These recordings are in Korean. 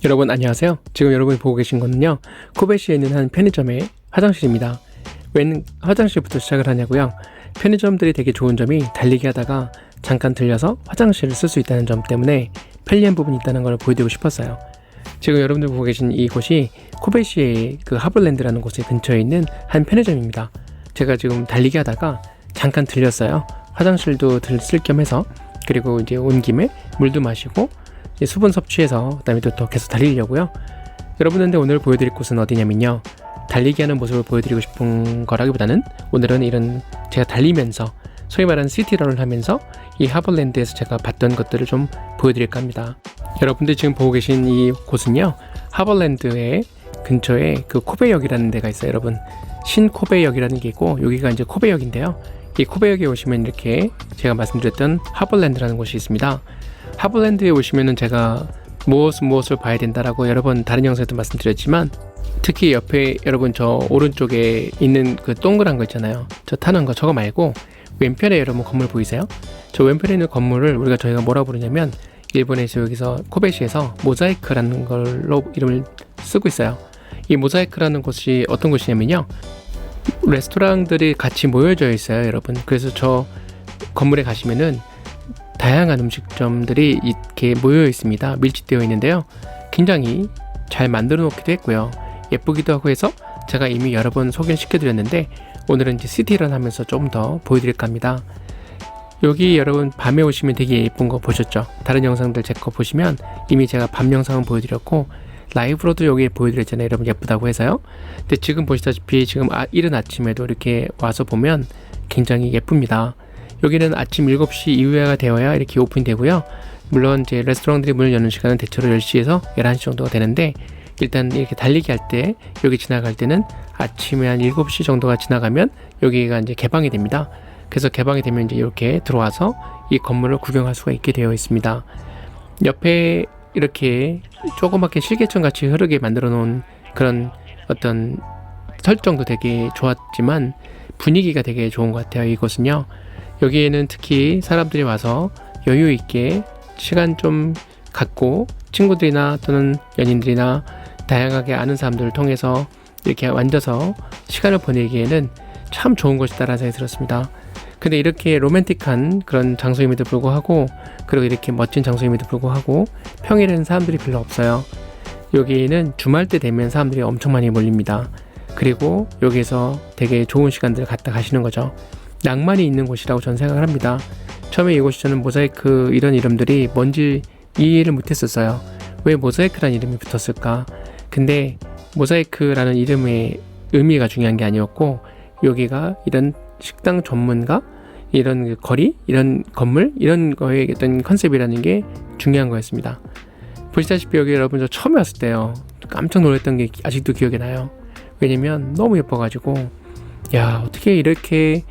여러분 안녕하세요. 지금 여러분이 보고 계신 거는요, 코베시에 있는 한 편의점의 화장실입니다. 웬 화장실부터 시작을 하냐고요? 편의점들이 되게 좋은 점이 달리기 하다가 잠깐 들려서 화장실을 쓸 수 있다는 점 때문에 편리한 부분이 있다는 걸 보여드리고 싶었어요. 지금 여러분들 보고 계신 이곳이 코베시의 그 하블랜드라는 곳의 근처에 있는 한 편의점입니다. 제가 지금 달리기 하다가 잠깐 들렸어요. 화장실도 쓸 겸 해서. 그리고 이제 온 김에 물도 마시고 수분 섭취해서 그다음에 또 계속 달리려고요. 여러분들한테 오늘 보여드릴 곳은 어디냐면요, 달리기 하는 모습을 보여드리고 싶은 거라기보다는 오늘은 이런 제가 달리면서 소위 말하는 시티런을 하면서 이 하블랜드에서 제가 봤던 것들을 좀 보여드릴까 합니다. 여러분들이 지금 보고 계신 이 곳은요, 하블랜드의 근처에 그 코베역이라는 데가 있어요. 여러분, 신코베역이라는 게 있고 여기가 이제 코베역인데요, 이 코베역에 오시면 이렇게 제가 말씀드렸던 하블랜드라는 곳이 있습니다. 하블랜드에 오시면은 제가 무엇을 봐야 된다라고 여러 번 다른 영상에도 말씀드렸지만, 특히 옆에 여러분 저 오른쪽에 있는 그 동그란 거 있잖아요. 저 타는 거, 저거 말고 왼편에 여러분 건물 보이세요? 저 왼편에 있는 건물을 저희가 뭐라 부르냐면, 일본에서 여기서 코베시에서 모자이크라는 걸로 이름을 쓰고 있어요. 이 모자이크라는 곳이 어떤 곳이냐면요, 레스토랑들이 같이 모여져 있어요, 여러분. 그래서 저 건물에 가시면은 다양한 음식점들이 이렇게 모여 있습니다. 밀집되어 있는데요, 굉장히 잘 만들어 놓기도 했고요, 예쁘기도 하고 해서 제가 이미 여러 번 소개를 시켜드렸는데, 오늘은 이제 시티런 하면서 좀 더 보여드릴까 합니다. 여기 여러분 밤에 오시면 되게 예쁜 거 보셨죠? 다른 영상들 제 거 보시면 이미 제가 밤 영상은 보여드렸고 라이브로도 여기 보여드렸잖아요, 여러분, 예쁘다고 해서요. 근데 지금 보시다시피 지금 이른 아침에도 이렇게 와서 보면 굉장히 예쁩니다. 여기는 아침 7시 이후가 되어야 이렇게 오픈이 되고요. 물론 이제 레스토랑들이 문을 여는 시간은 대체로 10시에서 11시 정도가 되는데, 일단 이렇게 달리기 할 때 여기 지나갈 때는 아침에 한 7시 정도가 지나가면 여기가 이제 개방이 됩니다. 그래서 개방이 되면 이제 이렇게 들어와서 이 건물을 구경할 수가 있게 되어 있습니다. 옆에 이렇게 조그맣게 실개천 같이 흐르게 만들어 놓은 그런 어떤 설정도 되게 좋았지만 분위기가 되게 좋은 것 같아요. 이곳은요, 여기에는 특히 사람들이 와서 여유 있게 시간 좀 갖고 친구들이나 또는 연인들이나 다양하게 아는 사람들을 통해서 이렇게 앉아서 시간을 보내기에는 참 좋은 것이다라는 생각이 들었습니다. 근데 이렇게 로맨틱한 그런 장소임에도 불구하고, 그리고 이렇게 멋진 장소임에도 불구하고 평일에는 사람들이 별로 없어요. 여기는 주말 때 되면 사람들이 엄청 많이 몰립니다. 그리고 여기에서 되게 좋은 시간들을 갖다 가시는 거죠. 낭만이 있는 곳이라고 저는 생각을 합니다. 처음에 이곳이 저는 모자이크 이런 이름들이 뭔지 이해를 못했었어요. 왜 모자이크라는 이름이 붙었을까? 근데 모자이크라는 이름의 의미가 중요한 게 아니었고, 여기가 이런 식당 전문가, 이런 거리, 이런 건물, 이런 거의 어떤 컨셉이라는 게 중요한 거였습니다. 보시다시피 여기 여러분 저 처음에 왔을 때요, 깜짝 놀랐던 게 아직도 기억이 나요. 왜냐면 너무 예뻐가지고, 야, 어떻게 이렇게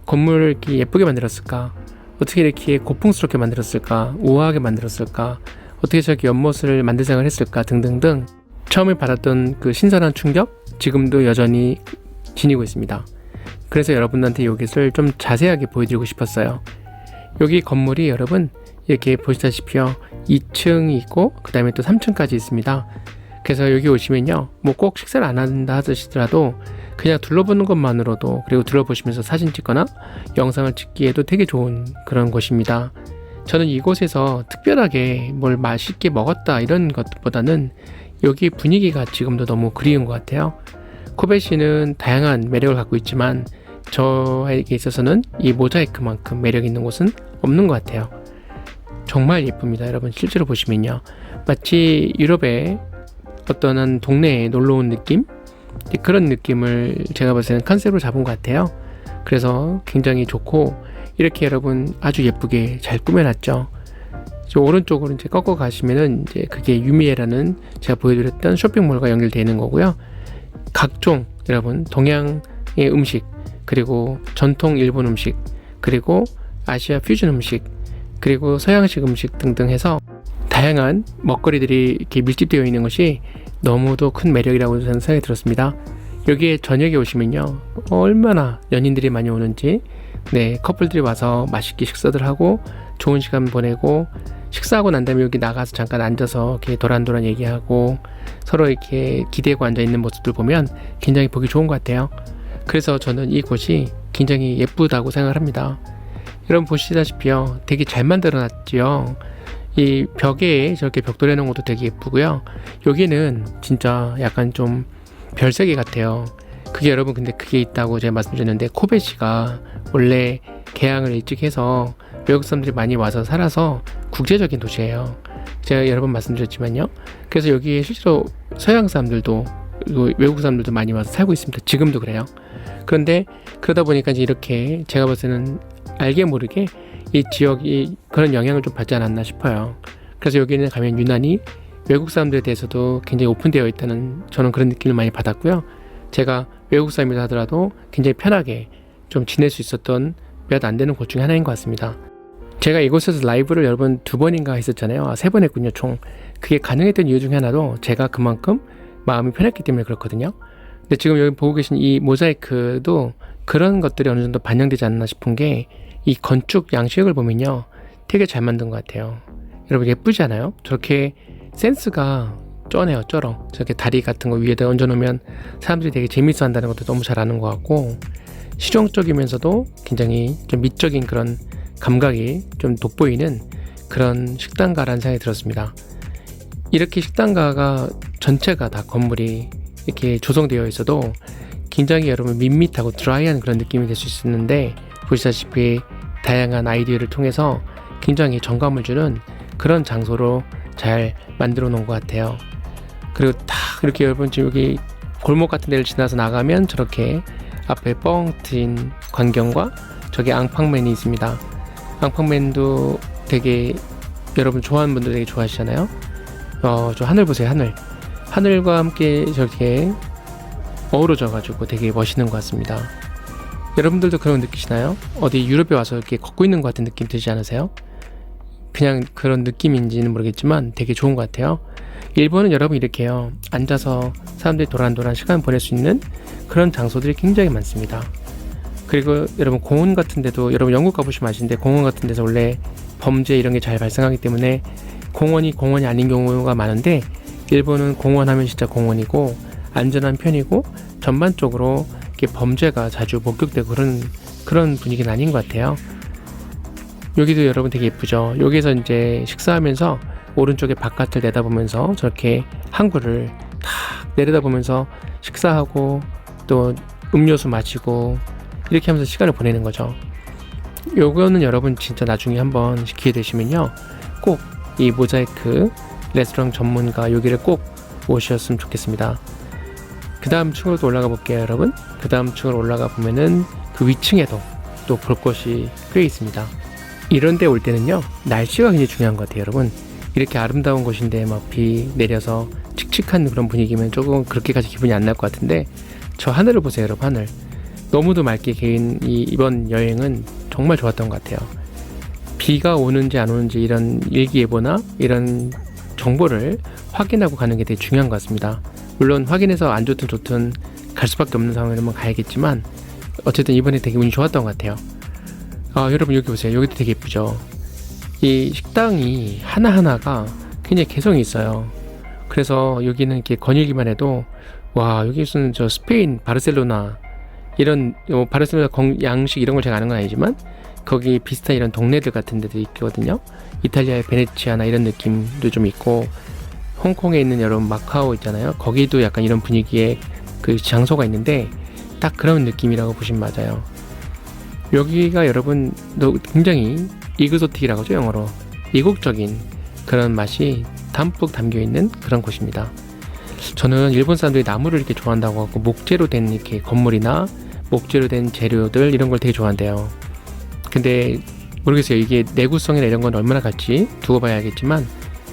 건물을 이렇게 예쁘게 만들었을까? 어떻게 이렇게 고풍스럽게 만들었을까? 우아하게 만들었을까? 어떻게 저렇게 연못을 만들 생각을 했을까? 등등등 처음에 받았던 그 신선한 충격, 지금도 여전히 지니고 있습니다. 그래서 여러분한테 여기를 좀 자세하게 보여드리고 싶었어요. 여기 건물이 여러분 이렇게 보시다시피요, 2층이 있고 그 다음에 또 3층까지 있습니다. 그래서 여기 오시면요, 뭐 꼭 식사를 안 한다 하시더라도 그냥 둘러보는 것만으로도, 그리고 둘러보시면서 사진 찍거나 영상을 찍기에도 되게 좋은 그런 곳입니다. 저는 이곳에서 특별하게 뭘 맛있게 먹었다 이런 것보다는 여기 분위기가 지금도 너무 그리운 것 같아요. 코베시는 다양한 매력을 갖고 있지만 저에게 있어서는 이 모자이크만큼 매력 있는 곳은 없는 것 같아요. 정말 예쁩니다. 여러분 실제로 보시면요, 마치 유럽의 어떤 한 동네에 놀러 온 느낌? 그런 느낌을 제가 봤을 때는 컨셉으로 잡은 것 같아요. 그래서 굉장히 좋고, 이렇게 여러분 아주 예쁘게 잘 꾸며놨죠. 저 오른쪽으로 이제 꺾어 가시면은 이제 그게 유미에라는 제가 보여드렸던 쇼핑몰과 연결되는 거고요. 각종 여러분 동양의 음식, 그리고 전통 일본 음식, 그리고 아시아 퓨전 음식, 그리고 서양식 음식 등등 해서 다양한 먹거리들이 이렇게 밀집되어 있는 것이 너무도 큰 매력이라고 저는 생각이 들었습니다. 여기에 저녁에 오시면요, 얼마나 연인들이 많이 오는지, 네, 커플들이 와서 맛있게 식사들 하고 좋은 시간 보내고 식사하고 난 다음에 여기 나가서 잠깐 앉아서 이렇게 도란도란 얘기하고 서로 이렇게 기대고 앉아 있는 모습들 보면 굉장히 보기 좋은 것 같아요. 그래서 저는 이 곳이 굉장히 예쁘다고 생각을 합니다. 여러분 보시다시피요, 되게 잘 만들어놨지요. 이 벽에 저렇게 벽돌 해놓은 것도 되게 예쁘고요. 여기는 진짜 약간 좀 별세계 같아요. 그게 여러분, 근데 그게 있다고 제가 말씀드렸는데, 코베시가 원래 개항을 일찍 해서 외국 사람들이 많이 와서 살아서 국제적인 도시예요. 제가 여러 번 말씀드렸지만요. 그래서 여기에 실제로 서양 사람들도 외국 사람들도 많이 와서 살고 있습니다. 지금도 그래요. 그런데 그러다 보니까 이제 이렇게 제가 볼 때는 알게 모르게 이 지역이 그런 영향을 좀 받지 않았나 싶어요. 그래서 여기는 가면 유난히 외국 사람들에 대해서도 굉장히 오픈되어 있다는, 저는 그런 느낌을 많이 받았고요. 제가 외국 사람이라 하더라도 굉장히 편하게 좀 지낼 수 있었던 몇 안 되는 곳 중에 하나인 것 같습니다. 제가 이곳에서 라이브를 여러 번 2번인가 했었잖아요. 3번 했군요, 총. 그게 가능했던 이유 중에 하나도 제가 그만큼 마음이 편했기 때문에 그렇거든요. 근데 지금 여기 보고 계신 이 모자이크도 그런 것들이 어느 정도 반영되지 않나 싶은 게, 이 건축 양식을 보면요, 되게 잘 만든 것 같아요. 여러분 예쁘지 않아요? 저렇게 센스가 쩌네요, 쩔어. 저렇게 다리 같은 거 위에다 얹어놓으면 사람들이 되게 재밌어 한다는 것도 너무 잘 아는 것 같고, 실용적이면서도 굉장히 좀 미적인 그런 감각이 좀 돋보이는 그런 식당가라는 생각이 들었습니다. 이렇게 식당가가 전체가 다 건물이 이렇게 조성되어 있어도 굉장히 여러분 밋밋하고 드라이한 그런 느낌이 될 수 있었는데, 보시다시피 다양한 아이디어를 통해서 굉장히 정감을 주는 그런 장소로 잘 만들어 놓은 것 같아요. 그리고 딱 이렇게 여러분 지금 여기 골목 같은 데를 지나서 나가면 저렇게 앞에 뻥 트인 광경과 저기 앙팡맨이 있습니다. 앙팡맨도 되게 여러분 좋아하는 분들 되게 좋아하시잖아요. 저 하늘 보세요, 하늘. 하늘과 함께 저렇게 어우러져 가지고 되게 멋있는 것 같습니다. 여러분들도 그런 거 느끼시나요? 어디 유럽에 와서 이렇게 걷고 있는 것 같은 느낌 들지 않으세요? 그냥 그런 느낌인지는 모르겠지만 되게 좋은 것 같아요. 일본은 여러분 이렇게요, 앉아서 사람들이 도란도란 시간 보낼 수 있는 그런 장소들이 굉장히 많습니다. 그리고 여러분 공원 같은 데도, 여러분 영국 가보시면 아시는데 공원 같은 데서 원래 범죄 이런 게 잘 발생하기 때문에 공원이 아닌 경우가 많은데, 일본은 공원 하면 진짜 공원이고 안전한 편이고 전반적으로 이렇게 범죄가 자주 목격되고 그런 분위기는 아닌 것 같아요. 여기도 여러분 되게 예쁘죠. 여기서 이제 식사하면서 오른쪽에 바깥을 내다보면서 저렇게 항구를 탁 내려다보면서 식사하고 또 음료수 마시고 이렇게 하면서 시간을 보내는 거죠. 요거는 여러분 진짜 나중에 한번 기회 되시면요, 꼭 이 모자이크 레스토랑 전문가 여기를 꼭 오셨으면 좋겠습니다. 그 다음 층으로 또 올라가 볼게요, 여러분. 그 다음 층으로 올라가 보면은 그 위층에도 또 볼 것이 꽤 있습니다. 이런 데 올 때는요, 날씨가 굉장히 중요한 것 같아요, 여러분. 이렇게 아름다운 곳인데 막 비 내려서 칙칙한 그런 분위기면 조금 그렇게까지 기분이 안 날 것 같은데, 저 하늘을 보세요, 여러분. 하늘 너무도 맑게 개인 이번 여행은 정말 좋았던 것 같아요. 비가 오는지 안 오는지 이런 일기예보나 이런 정보를 확인하고 가는 게 되게 중요한 것 같습니다. 물론 확인해서 안 좋든 좋든 갈 수밖에 없는 상황이라면 가야겠지만, 어쨌든 이번에 되게 운이 좋았던 것 같아요. 여러분 여기 보세요. 여기도 되게 예쁘죠. 이 식당이 하나하나가 굉장히 개성이 있어요. 그래서 여기는 이렇게 거닐기만 해도, 와, 여기 무슨 저 스페인 바르셀로나 이런 바르셀로나 양식 이런 걸 제가 아는 건 아니지만 거기 비슷한 이런 동네들 같은 데도 있거든요. 이탈리아의 베네치아나 이런 느낌도 좀 있고, 홍콩에 있는 여러분 마카오 있잖아요. 거기도 약간 이런 분위기의 그 장소가 있는데 딱 그런 느낌이라고 보시면 맞아요. 여기가 여러분 굉장히 이그조틱이라고 하죠, 영어로. 이국적인 그런 맛이 담뿍 담겨있는 그런 곳입니다. 저는 일본 사람들이 나무를 이렇게 좋아한다고 하고, 목재로 된 이렇게 건물이나 목재로 된 재료들 이런 걸 되게 좋아한대요. 근데 모르겠어요. 이게 내구성이나 이런 건 얼마나 갈지 두고 봐야 알겠지만,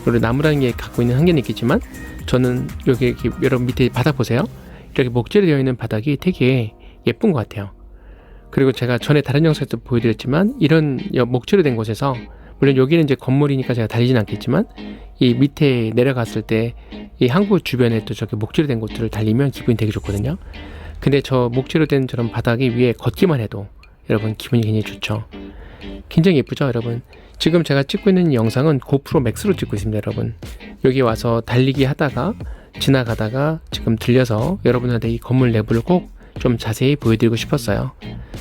물론 나무라는 게 갖고 있는 한계는 있겠지만, 저는 여기 이렇게 여러분 밑에 바닥 보세요. 이렇게 목재로 되어 있는 바닥이 되게 예쁜 것 같아요. 그리고 제가 전에 다른 영상에서 보여드렸지만, 이런 목재로 된 곳에서, 물론 여기는 이제 건물이니까 제가 달리진 않겠지만, 이 밑에 내려갔을 때 이 항구 주변에 또 저렇게 목재로 된 곳들을 달리면 기분이 되게 좋거든요. 근데 저 목재로 된 저런 바닥이 위에 걷기만 해도 여러분 기분이 굉장히 좋죠. 굉장히 예쁘죠, 여러분. 지금 제가 찍고 있는 이 영상은 고프로 맥스로 찍고 있습니다, 여러분. 여기 와서 달리기 하다가 지나가다가 지금 들려서 여러분한테 이 건물 내부를 꼭 좀 자세히 보여드리고 싶었어요.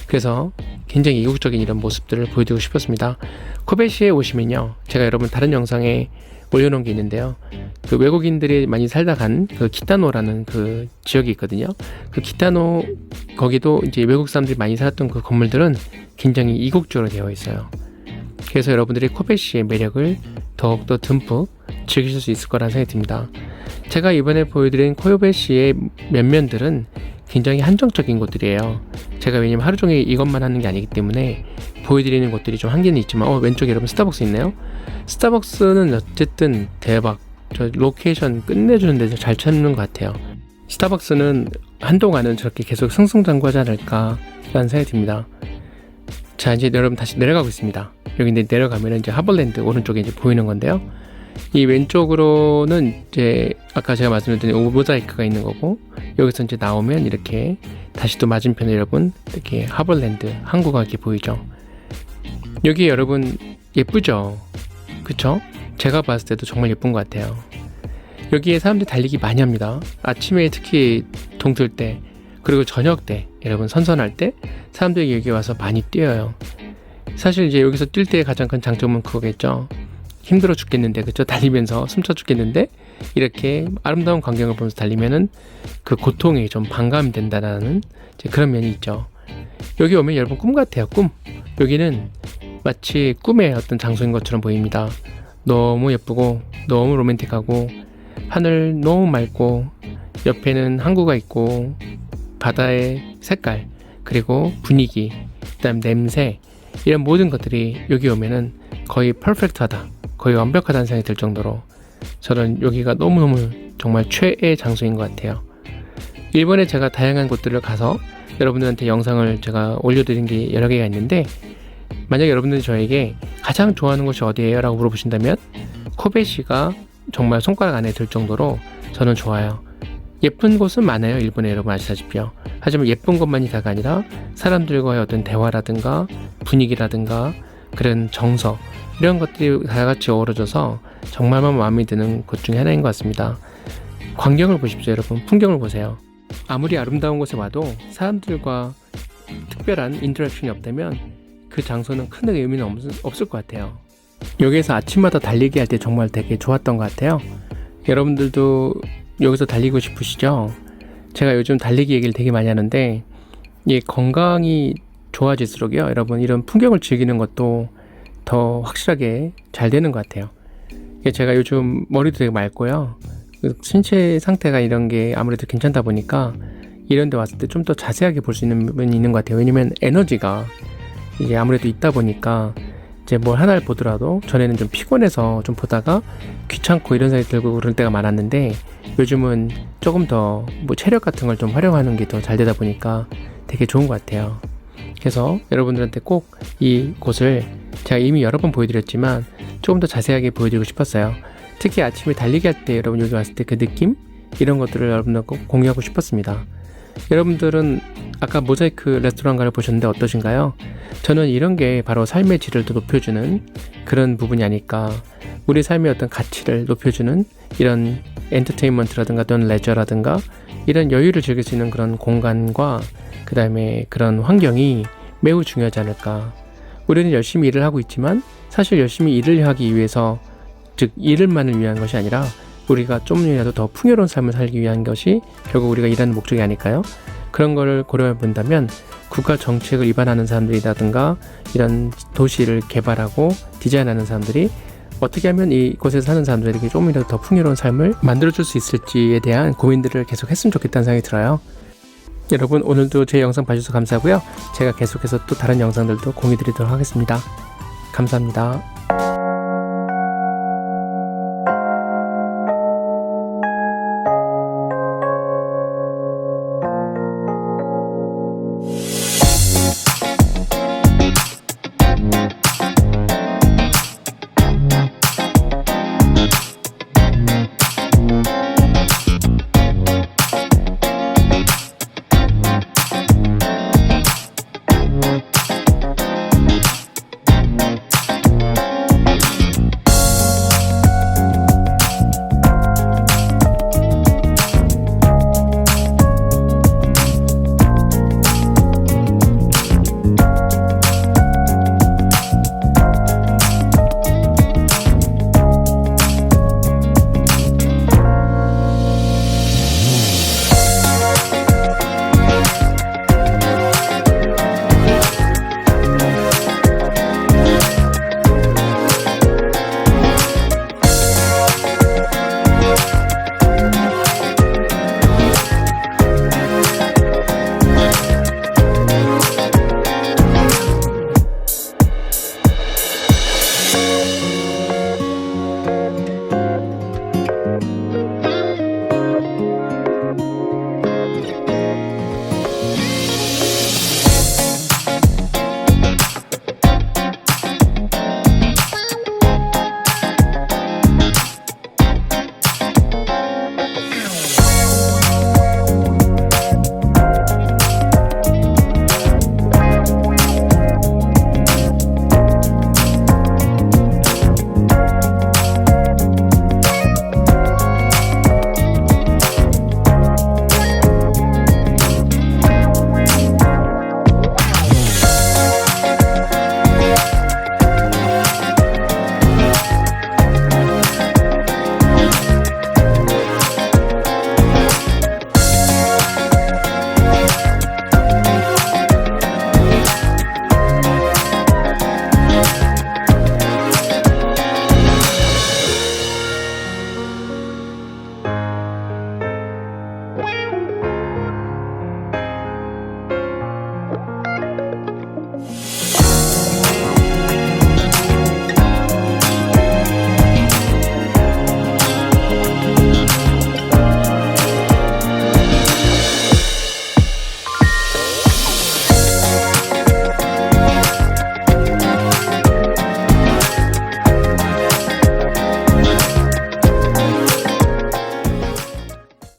그래서 굉장히 이국적인 이런 모습들을 보여드리고 싶었습니다. 코베시에 오시면요, 제가 여러분 다른 영상에 올려놓은 게 있는데요, 그 외국인들이 많이 살다 간 그 기타노라는 그 지역이 있거든요. 그 기타노, 거기도 이제 외국 사람들이 많이 살았던 그 건물들은 굉장히 이국적으로 되어 있어요. 그래서 여러분들이 코베시의 매력을 더욱더 듬뿍 즐기실 수 있을 거라는 생각이 듭니다. 제가 이번에 보여드린 코베시의 면면들은 굉장히 한정적인 곳들이에요. 제가 왜냐면 하루 종일 이것만 하는 게 아니기 때문에 보여드리는 곳들이 좀 한계는 있지만, 왼쪽에 여러분 스타벅스 있네요. 스타벅스는 어쨌든 대박, 저 로케이션 끝내주는 데서 잘 찾는 것 같아요. 스타벅스는 한동안은 저렇게 계속 승승장구하지 않을까 라는 생각이 듭니다. 자, 이제 여러분 다시 내려가고 있습니다. 여기 이제 내려가면 이제 하버랜드 오른쪽에 이제 보이는 건데요, 이 왼쪽으로는 이제 아까 제가 말씀드린 모자이크가 있는 거고, 여기서 이제 나오면 이렇게 다시 또 맞은편에 여러분 이렇게 하버랜드 항구가 이렇게 보이죠. 여기 여러분 예쁘죠? 그쵸? 제가 봤을 때도 정말 예쁜 것 같아요. 여기에 사람들이 달리기 많이 합니다. 아침에 특히 동틀 때, 그리고 저녁 때, 여러분 선선할 때 사람들이 여기 와서 많이 뛰어요. 사실 이제 여기서 뛸 때 가장 큰 장점은 그거겠죠. 힘들어 죽겠는데, 그쵸? 달리면서 숨차 죽겠는데 이렇게 아름다운 광경을 보면서 달리면은 그 고통이 좀 반감이 된다라는 그런 면이 있죠. 여기 오면 여러분 꿈 같아요. 꿈. 여기는 마치 꿈의 어떤 장소인 것처럼 보입니다. 너무 예쁘고 너무 로맨틱하고 하늘 너무 맑고 옆에는 항구가 있고 바다의 색깔, 그리고 분위기, 그다음 냄새, 이런 모든 것들이 여기 오면은 거의 퍼펙트하다, 거의 완벽하다는 생각이 들 정도로 저는 여기가 너무너무 정말 최애 장소인 것 같아요. 일본에 제가 다양한 곳들을 가서 여러분들한테 영상을 제가 올려드린 게 여러 개가 있는데, 만약 여러분들이 저에게 가장 좋아하는 곳이 어디예요? 라고 물어보신다면 코베시가 정말 손가락 안에 들 정도로 저는 좋아요. 예쁜 곳은 많아요, 일본에. 여러분 아시다시피요. 하지만 예쁜 것만이 다가 아니라 사람들과의 어떤 대화라든가 분위기라든가 그런 정서, 이런 것들이 다 같이 어우러져서 정말만 마음에 드는 곳 중에 하나인 것 같습니다. 광경을 보십시오, 여러분. 풍경을 보세요. 아무리 아름다운 곳에 와도 사람들과 특별한 인터랙션이 없다면 그 장소는 큰 의미는 없을 것 같아요. 여기에서 아침마다 달리기 할 때 정말 되게 좋았던 것 같아요. 여러분들도 여기서 달리고 싶으시죠? 제가 요즘 달리기 얘기를 되게 많이 하는데, 이 건강이 좋아질수록요, 여러분 이런 풍경을 즐기는 것도 더 확실하게 잘 되는 것 같아요. 제가 요즘 머리도 되게 맑고요, 신체 상태가 이런 게 아무래도 괜찮다 보니까 이런 데 왔을 때 좀 더 자세하게 볼 수 있는 부분이 있는 것 같아요. 왜냐면 에너지가 이게 아무래도 있다 보니까 이제 뭘 하나를 보더라도 전에는 좀 피곤해서 좀 보다가 귀찮고 이런 생각이 들고 그럴 때가 많았는데, 요즘은 조금 더 뭐 체력 같은 걸 좀 활용하는 게 더 잘 되다 보니까 되게 좋은 것 같아요. 그래서 여러분들한테 꼭 이 곳을 제가 이미 여러 번 보여드렸지만 조금 더 자세하게 보여드리고 싶었어요. 특히 아침에 달리기 할 때 여러분 여기 왔을 때 그 느낌, 이런 것들을 여러분들과 꼭 공유하고 싶었습니다. 여러분들은 아까 모자이크 레스토랑가를 보셨는데 어떠신가요? 저는 이런 게 바로 삶의 질을 더 높여주는 그런 부분이 아닐까. 우리 삶의 어떤 가치를 높여주는 이런 엔터테인먼트라든가 또는 레저라든가 이런 여유를 즐길 수 있는 그런 공간과 그 다음에 그런 환경이 매우 중요하지 않을까. 우리는 열심히 일을 하고 있지만 사실 열심히 일을 하기 위해서, 즉 일을만을 위한 것이 아니라 우리가 좀이라도 더 풍요로운 삶을 살기 위한 것이 결국 우리가 일하는 목적이 아닐까요? 그런 걸 고려해 본다면 국가 정책을 위반하는 사람들이라든가 이런 도시를 개발하고 디자인하는 사람들이 어떻게 하면 이곳에서 사는 사람들에게 조금이라도 더 풍요로운 삶을 만들어줄 수 있을지에 대한 고민들을 계속 했으면 좋겠다는 생각이 들어요. 여러분 오늘도 제 영상 봐주셔서 감사하고요. 제가 계속해서 또 다른 영상들도 공유드리도록 하겠습니다. 감사합니다.